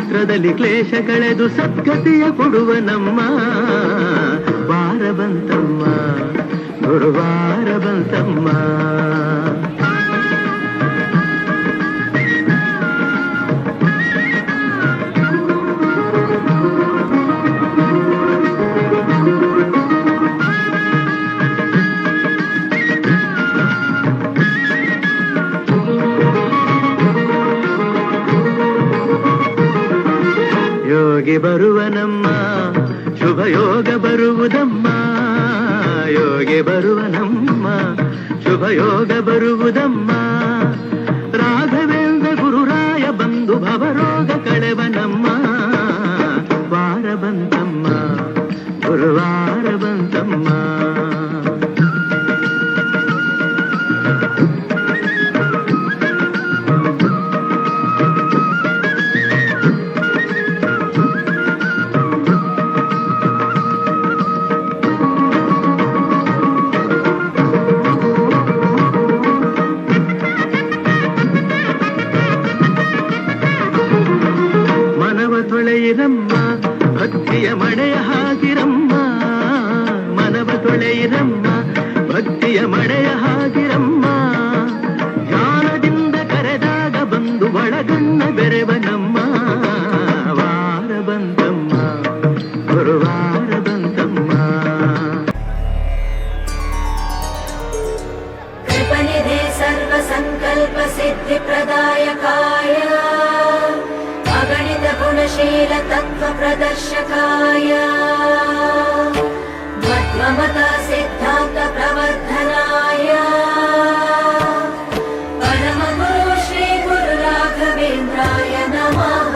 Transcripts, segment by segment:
ಶಾಸ್ತ್ರದಲ್ಲಿ ಕ್ಲೇಶ ಕಳೆದು ಸದ್ಗತಿಯ ಕೊಡುವ ನಮ್ಮ ವಾರ ಬಂತಮ್ಮ, ಗುರುವಾರ ಬಂತಮ್ಮ. ಯೋಗಿ ಬರುವನಮ್ಮ, ಶುಭ ಯೋಗ ಬರುವುದಮ್ಮ. ಯೋಗಿ ಬರುವನಮ್ಮ, ಶುಭ ಯೋಗ ಬರುವುದಮ್ಮ. ರಾಘವೇಂದ್ರ ಗುರುರಾಯ ಬಂದು ಭವರೋಗ ಕಳೆವನಮ್ಮ. ವಾರ ಬಂತಮ್ಮ, ಗುರುವಾರ ಬಂತಮ್ಮ. ತೊಳೆಯಿರಮ್ಮ, ಭಕ್ತಿಯ ಮಳೆಯ ಹಾಕಿರಮ್ಮ. ಮನವ ತೊಳೆಯಿರಮ್ಮ, ಭಕ್ತಿಯ ಮಳೆಯ ಹಾಕಿರಮ್ಮ. ಜ್ಞಾನದಿಂದ ಕರೆದಾಗ ಬಂದು ಒಳಗಣ್ಣ ಬೆರೆವನಮ್ಮ. ವಾರ ಬಂತಮ್ಮ, ಗುರುವಾರ ಬಂತಮ್ಮ. ಕೃಪನಿಧಿ ಸರ್ವ ಸಂಕಲ್ಪ ಸಿದ್ಧಿ ಪ್ರದಾಯಕಾಯ ಗಣಿತ ಗುಣಶೀಲ ತತ್ವ ಪ್ರದರ್ಶಕಾಯ ಮಧ್ವಮತ ಸಿದ್ಧಾಂತ ಪ್ರವರ್ಧನಾಯ ಪರಮ ಗುರು ಶ್ರೀ ಗುರು ರಾಘವೇಂದ್ರಾಯ ನಮಃ.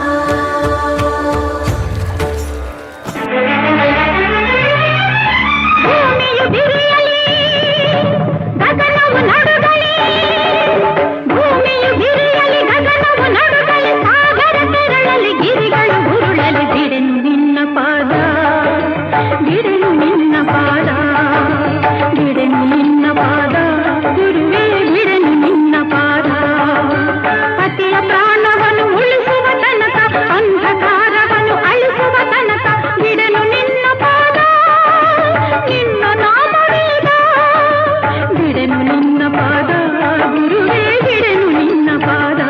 ಭೂಮಿಯು ಬಿರಿಯಲಿ, ಗಗನವು ನಡುಗಲಿ. ಭೂಮಿಯು ಬಿರಿಯಲಿ, ಗಗನವು ನಡುಗಲಿ. ಗಿರಿಗಳು ಉರುಳಲಿ, ಬಿಡೆನು ನಿನ್ನ ಪಾದ, ಬಿಡೆನು ನಿನ್ನ ಪಾದ, ಬಿಡೆನು ನಿನ್ನ ಪಾದ. ಗುರುವೇ ಬಿಡೆನು ನಿನ್ನ ಪಾದ. ಪತಿಯ ಪ್ರಾಣವನ್ನು ಉಳಿಸುವ ತನಕ, ಅಂಧಕಾರವನ್ನು ಅಳಿಸುವ ತನಕ ಬಿಡೆನು ನಿನ್ನ ಪಾದ. ನಿನ್ನ ನಾಮವೇದ, ಬಿಡೆನು ನಿನ್ನ ಪಾದ. ಗುರುವೇ ಬಿಡೆನು ನಿನ್ನ ಪಾದ.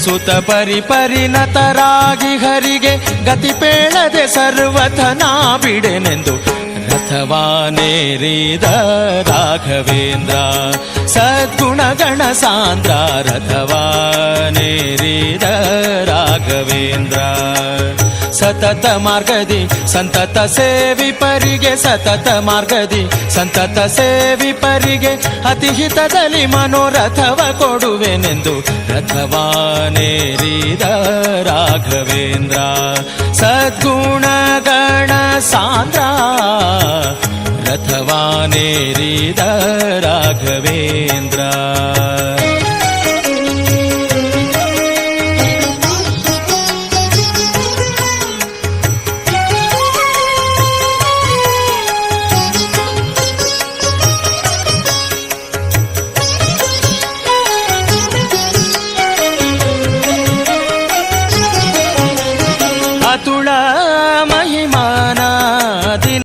ಸುತ ಪರಿಪರಿಣತರಾಗಿ ಹರಿಗೆ ಗತಿ ಪೇಳದೆ ಸರ್ವಥನಾ ಬಿಡೆನೆಂದು ರಥವಾನೇರಿದ ರಾಘವೇಂದ್ರ. ಸದ್ಗುಣಗಣ ಸಾಂದ್ರ ರಥವಾನೇರಿದ ರಾಘವೇಂದ್ರ. ಸತತ ಮಾರ್ಗದಿ ಸಂತತ ಸೇವಿಪರಿಗೆ, ಸತತ ಮಾರ್ಗದಿ ಸಂತತ ಸೇವಿಪರಿಗೆ ಅತಿಹಿತದಲ್ಲಿ ಮನೋರಥವ ಕೊಡುವೆನೆಂದು ರಥವಾನೇರಿದ ರಾಘವೇಂದ್ರ. ಸದ್ಗುಣಗಣ ಸಾಂದ್ರ ರಥವಾನೇರಿದ ರಾಘವೇಂದ್ರ.